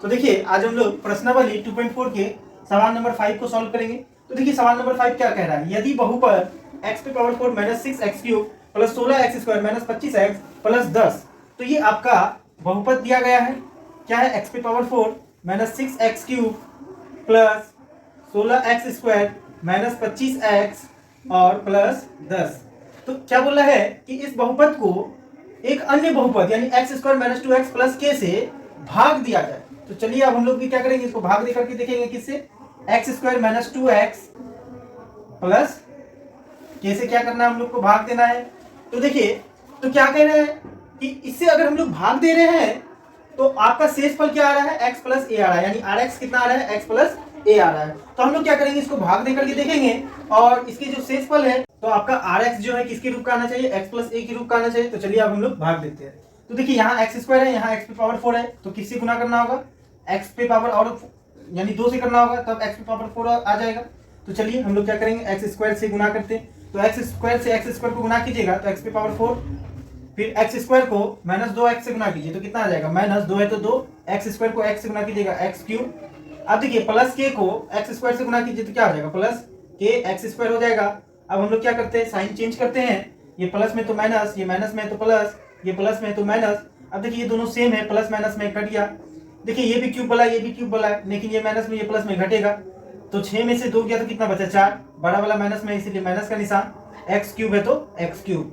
तो देखिए आज हम लोग प्रश्नावली 2.4 के सवाल नंबर 5 को सॉल्व करेंगे। तो देखिए सवाल नंबर 5 क्या कह रहा है, यदि बहुपद x पे power 4 minus 6x³ plus 16x² minus 25x plus 10, तो ये आपका बहुपद दिया गया है। क्या है, x पे power 4 minus 6x³ plus 16x² minus 25x और प्लस 10। तो क्या बोल रहा है कि इस बहुपद को एक अन्य बहुपद यानी x² minus 2x plus k से भाग दिया जाए। तो चलिए अब हम लोग भी क्या करेंगे, इसको भाग दे करके देखेंगे किससे, x² minus 2x plus k से क्या करना है, हम लोग को भाग देना है। तो देखिए तो क्या कह रहे हैं कि इससे अगर हम लोग भाग दे रहे हैं तो आपका शेषफल क्या आ रहा है, x प्लस a आ रहा है, यानी rx कितना आ रहा है, x प्लस a आ रहा है। तो हम लोग क्या करेंगे, इसको भाग दे करके देखेंगे और इसके जो शेषफल है तो आपका rx जो है किसके रूप का आना चाहिए, x प्लस a के रूप का आना चाहिए। तो चलिए अब हम लोग भाग देते हैं। तो देखिए यहाँ x² है, यहाँ x पे पावर 4 है, तो किससे गुना करना होगा, x पे पावर और यानी 2 से करना होगा, तब x पे पावर 4 आ जाएगा। तो चलिए हम लोग क्या करेंगे, x² से गुना करते हैं। तो x² से x² को गुना कीजिएगा तो x पे पावर 4, फिर x² को माइनस 2x से गुना कीजिए तो कितना आ जाएगा, माइनस 2 है तो 2, x² को x से गुना कीजिएगा x³। अब देखिए प्लस k को x² से गुना कीजिए तो क्या हो जाएगा, प्लस k x² हो जाएगा। अब हम लोग क्या करते हैं, साइन चेंज करते हैं, ये प्लस में तो माइनस, ये माइनस में तो प्लस, ये प्लस में तो माइनस। अब देखिए ये दोनों सेम है, प्लस माइनस में कट गया। देखिए ये भी क्यूब वाला ये भी क्यूब वाला है, लेकिन ये माइनस में ये प्लस में घटेगा। तो 6 में से 2 गया तो कितना बचा, 4, बड़ा वाला माइनस में इसीलिए माइनस का निशान, x³ है तो x³।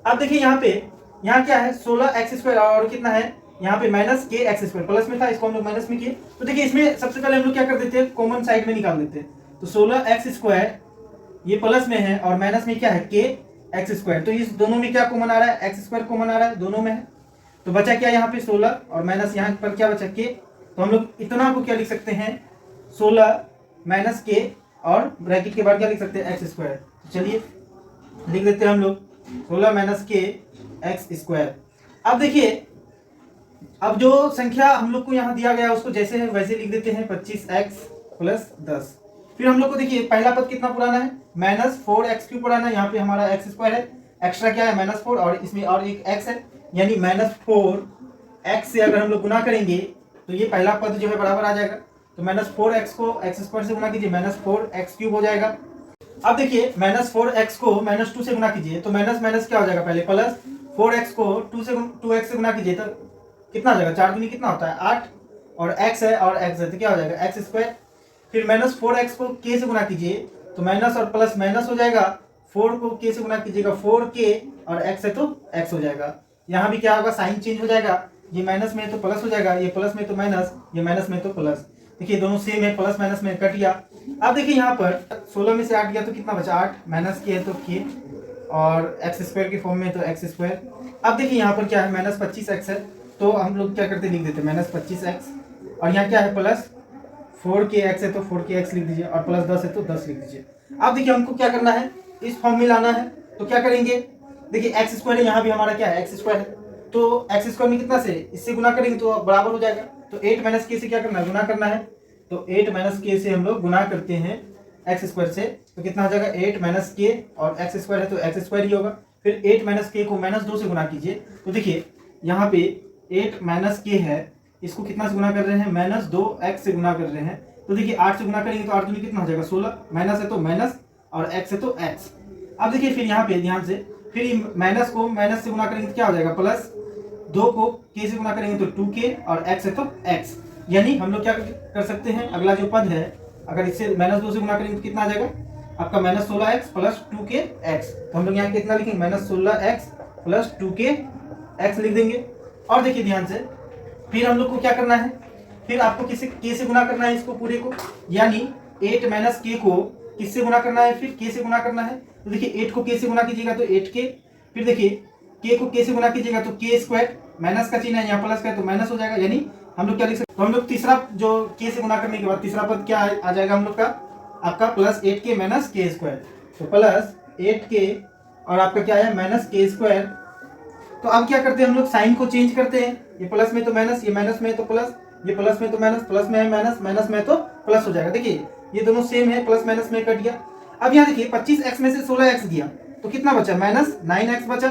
अब देखिए यहाँ क्या है, 16x² और कितना है यहाँ पे माइनस k(x²) प्लस में था, इसको हम लोग माइनस में किए। तो देखिए इसमें सबसे पहले हम लोग क्या कर देते हैं, कॉमन साइड में निकाल देते हैं। तो 16x² ये प्लस में है और माइनस में क्या है k(x²), तो इस दोनों में क्या कॉमन आ रहा है, x² कॉमन आ रहा है, दोनों में है। तो बचा क्या यहाँ पे 16 और माइनस यहाँ पर क्या बचा k। तो हम लोग इतना को क्या लिख सकते हैं, 16 माइनस k और ब्रैकेट के बाद क्या लिख सकते हैं, x²। तो चलिए लिख देते हैं हम लोग 16 माइनस k x²। अब देखिए अब जो संख्या हम लोग को यहाँ दिया गया उसको जैसे है वैसे लिख देते हैं, 25x प्लस 10। फिर हम लोग को देखिए पहला पद कितना पुराना है, माइनस 4x³ पुराना है, यहाँ पे हमारा x² है, एक्स्ट्रा क्या है माइनस 4 और इसमें और एक x है, यानी माइनस 4x से अगर हम लोग गुना करेंगे तो ये पहला पद जो है बराबर आ जाएगा। तो माइनस 4x को x² से गुना कीजिए, माइनस 4x³ हो जाएगा। अब देखिए माइनस 4x को माइनस 2 से गुना कीजिए तो माइनस माइनस क्या हो जाएगा, पहले प्लस 4x को 2x से गुना कीजिए तो कितना हो जाएगा, 4 दूनी कितना होता है 8, और x है और x है तो क्या हो जाएगा x²। फिर माइनस 4x को k से गुना कीजिए तो माइनस और प्लस माइनस हो जाएगा, 4 को k से गुना कीजिएगा 4k और x है तो x हो जाएगा। यहाँ भी क्या होगा, साइन चेंज हो जाएगा, ये माइनस में तो प्लस हो जाएगा, ये प्लस में तो माइनस, ये माइनस में तो प्लस। देखिए दोनों सेम है, प्लस माइनस में कट गया। अब देखिए यहाँ पर 16 में से 8 गया तो कितना बचा, 8 माइनस k है तो k और x² के फॉर्म में तो x²। अब देखिए यहाँ पर क्या है, माइनस 25x है, तो हम लोग क्या करते लिख देते माइनस 25x, और यहाँ क्या है प्लस 4kx है तो 4kx लिख दीजिए और प्लस 10 है तो 10 लिख दीजिए। अब देखिए हमको क्या करना है, इस फॉर्म में लाना है। तो क्या करेंगे, देखिए x² है, यहाँ भी हमारा क्या है x² है, तो x² में कितना से इससे गुना करेंगे तो बराबर हो जाएगा। तो 8 माइनस k से क्या करना है, गुना करना है। तो 8 माइनस k से हम लोग गुना करते हैं x² से तो कितना हो जाएगा, 8 माइनस k और x² है तो x² ही होगा। फिर 8 माइनस k को माइनस 2 से गुना कीजिए तो देखिए यहाँ पे 8 माइनस k है, इसको कितना से गुना कर रहे हैं, माइनस 2x से गुना कर रहे हैं। तो देखिए 8 से गुना करेंगे तो 8 दूनी कितना हो जाएगा 16, माइनस है तो माइनस और x है तो x। अब देखिए फिर यहाँ पे ध्यान से, फिर माइनस को माइनस से गुना करेंगे तो क्या हो जाएगा, प्लस 2 को k से गुना करेंगे तो 2k और x है तो x। यानी हम लोग क्या कर सकते हैं, अगला जो पद है अगर इससे माइनस 2 से गुना करेंगे तो कितना आ जाएगा आपका, माइनस 16x प्लस 2kx। तो हम लोग यहाँ कितना लिखेंगे, माइनस 16x प्लस 2kx लिख देंगे। और देखिए ध्यान से फिर हम लोग को क्या करना है, फिर आपको किसी k से गुना करना है इसको पूरे को, यानी 8 माइनस k को किससे गुना करना है, फिर k से गुना करना है। तो देखिए 8 को k से गुना कीजिएगा तो 8k, फिर देखिए k को k से गुना कीजिएगा तो k², माइनस का चिन्ह है यहाँ प्लस का है तो माइनस हो जाएगा। यानी हम लोग क्या लिख सकते हैं, तो हम लोग तीसरा जो k से गुना करने के बाद तीसरा पद क्या आ जाएगा हम लोग का, आपका प्लस 8k माइनस k², तो प्लस 8k और आपका क्या है माइनस k²। तो अब क्या करते हैं हम लोग, साइन को चेंज करते हैं, ये प्लस में तो माइनस, ये माइनस में तो प्लस, ये प्लस में तो माइनस, प्लस में है माइनस, माइनस में तो प्लस हो जाएगा। देखिए ये दोनों सेम है, प्लस माइनस में कट गया। अब यहाँ देखिए 25x में से 16x गया तो कितना बचा, माइनस 9x बचा,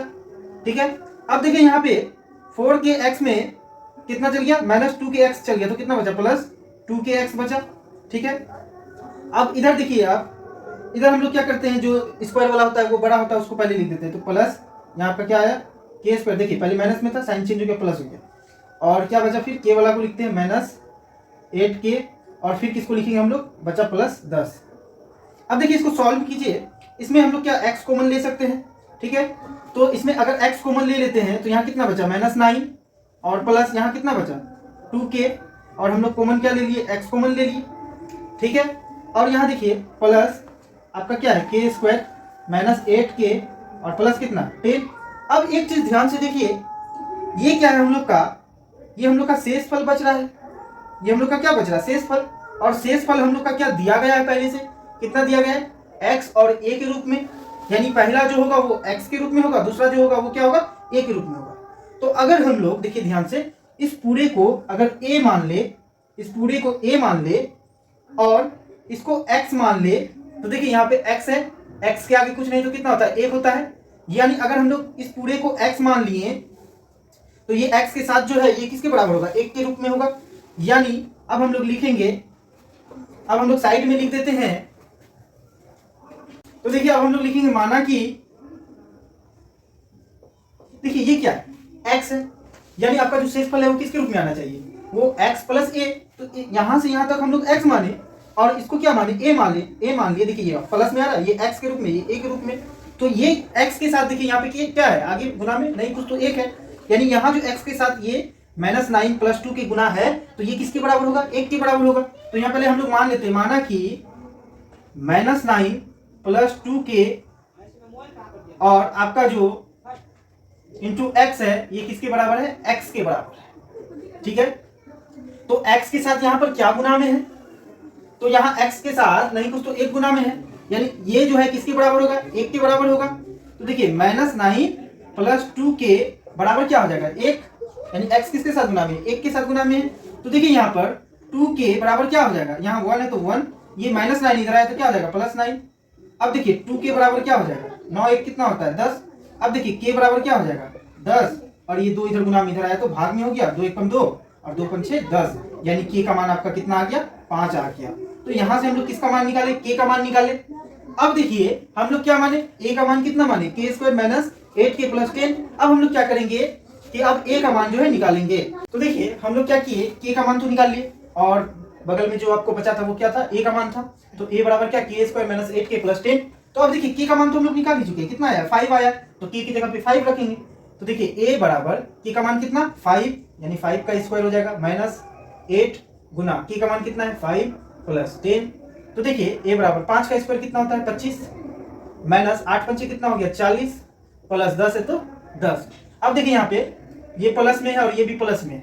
ठीक है। अब देखिए यहाँ पे 4kx में कितना चल गया, -2kx चल गया, तो कितना बचा, +2kx बचा। ठीक है, अब इधर देखिए आप, इधर हम लोग क्या करते हैं, जो स्क्वायर वाला होता है वो बड़ा होता है उसको पहले लिख देते हैं, तो प्लस यहाँ पर क्या आया k², देखिए पहले माइनस में था, साइन चेंज हो गया प्लस हो गया, और क्या बचा फिर k वाला को लिखते हैं -8k, और फिर किसको लिखेंगे हम लोग, बचा +10। अब देखिए इसको सॉल्व कीजिए, इसमें हम लोग क्या x कॉमन ले सकते हैं। ठीक है, तो इसमें अगर x कॉमन ले लेते हैं तो यहाँ कितना बचा, -9, और प्लस यहाँ कितना बचा 2k, और हम लोग कॉमन क्या ले लिए, x कॉमन ले लिए। ठीक है, और यहाँ देखिए प्लस आपका क्या है k² -8k, और प्लस कितना 10। अब एक चीज ध्यान से देखिए, ये क्या है हम लोग का, ये हम लोग का शेष फल बच रहा है, ये हम लोग का क्या बच रहा है, शेष फल। और शेष फल हम लोग का क्या दिया गया है पहले से, कितना दिया गया है, x और a के रूप में, यानी पहला जो होगा वो x के रूप में होगा, दूसरा जो होगा वो क्या होगा, a के रूप में होगा। तो अगर हम लोग देखिए ध्यान से, इस पूरे को अगर a मान ले, इस पूरे को a मान ले और इसको x मान ले, तो देखिए यहाँ पे x है, x के आगे कुछ नहीं तो कितना होता है, 1 होता है। यानी अगर हम लोग इस पूरे को x मान लिए तो ये x के साथ जो है ये किसके बराबर होगा, 1 के रूप में होगा। यानी अब हम लोग लिखेंगे, अब हम लोग साइड में लिख देते हैं, तो देखिए अब हम लोग लिखेंगे, माना कि देखिए ये क्या है, x है, यानी आपका जो शेषफल है वो किसके रूप में आना चाहिए, वो x + a। तो यहां से यहां तक हम लोग x माने और इसको क्या माने, a मान लिए। देखिए ये प्लस में आ रहा है, ये x के रूप में, ये a के रूप में, तो ये x के साथ देखिए यहाँ पे क्या है, आगे गुना में नहीं कुछ तो 1 है, यानी यहाँ जो x के साथ ये -9 + 2 के गुना है, तो ये किसके बराबर होगा, 1 के बराबर होगा। तो यहाँ पहले हम लोग मान लेते हैं, माना कि -9 + 2k और आपका जो इंटू x है ये किसके बराबर है, x के बराबर है। ठीक है, तो x के साथ यहाँ पर क्या गुना में है, तो यहाँ x के साथ नहीं कुछ तो 1 गुना में है, यानी ये जो है किसके बराबर होगा, 1 के बराबर होगा। तो देखिए -9 + 2k बराबर क्या हो जाएगा, 1, यानी x किसके साथ गुना में, 1 के साथ गुना में है। तो देखिए यहाँ पर 2k बराबर क्या हो जाएगा, यहाँ 1 है तो 1, ये -9 इधर आया तो क्या हो जाएगा, +9। अब देखिए 2k बराबर क्या हो जाएगा, 9 1 कितना होता है, 10। अब देखिए k बराबर क्या हो जाएगा, 10, और ये 2 इधर गुना में इधर आया तो भाग में हो गया, 2 1 2 और 2 5 6 10, यानी k का मान आपका कितना आ गया, 5 आ गया। तो यहाँ से हम लोग किसका मान निकाले, k का मान निकाले। अब देखिए हम लोग क्या माने, a का मान कितना माने, k² -8k + 10। अब हम लोग क्या करेंगे कि अब a का मान जो है निकालेंगे। तो देखिए हम लोग क्या किए, k का मान तो निकाल लिए, और बगल में जो आपको बचा था वो क्या था, a का मान था, तो a बराबर क्या, k² -8k + 10। तो अब देखिए k का मान तो हम लोग निकाल ही चुके हैं, कितना आया, 5 आया, तो k की जगह पे 5 रखेंगे। तो देखिए a बराबर k का मान कितना, 5, यानी 5 का स्क्वायर हो जाएगा, -8 गुना k का मान कितना है, 5 + 10। तो देखिए a बराबर 5 का स्क्वायर कितना होता है, 25, -8 5 कितना हो गया, 40, + 10 है तो 10। अब देखिए यहाँ पे ये प्लस में है और ये भी प्लस में है,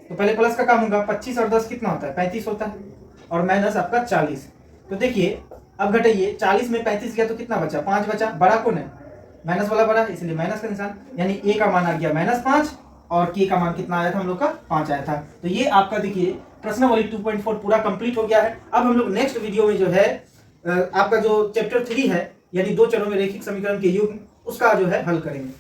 तो पहले प्लस का काम होगा, 25 और 10 कितना होता है, 35 होता है, और माइनस आपका 40। तो देखिए अब घटाइए, 40 में 35 गया तो कितना बचा, 5 बचा, बड़ा कौन है, माइनस वाला बड़ा, इसलिए माइनस का निशान, यानी a का मान आ गया -5 और k का मान कितना आया था हम लोग का, 5 आया था। तो ये आपका देखिए प्रश्नावली 2.4 पूरा कंप्लीट हो गया है। अब हम लोग नेक्स्ट वीडियो में जो है आपका जो चैप्टर 3 है, यानी 2 चरों में रैखिक समीकरण के युग्म, उसका जो है हल करेंगे।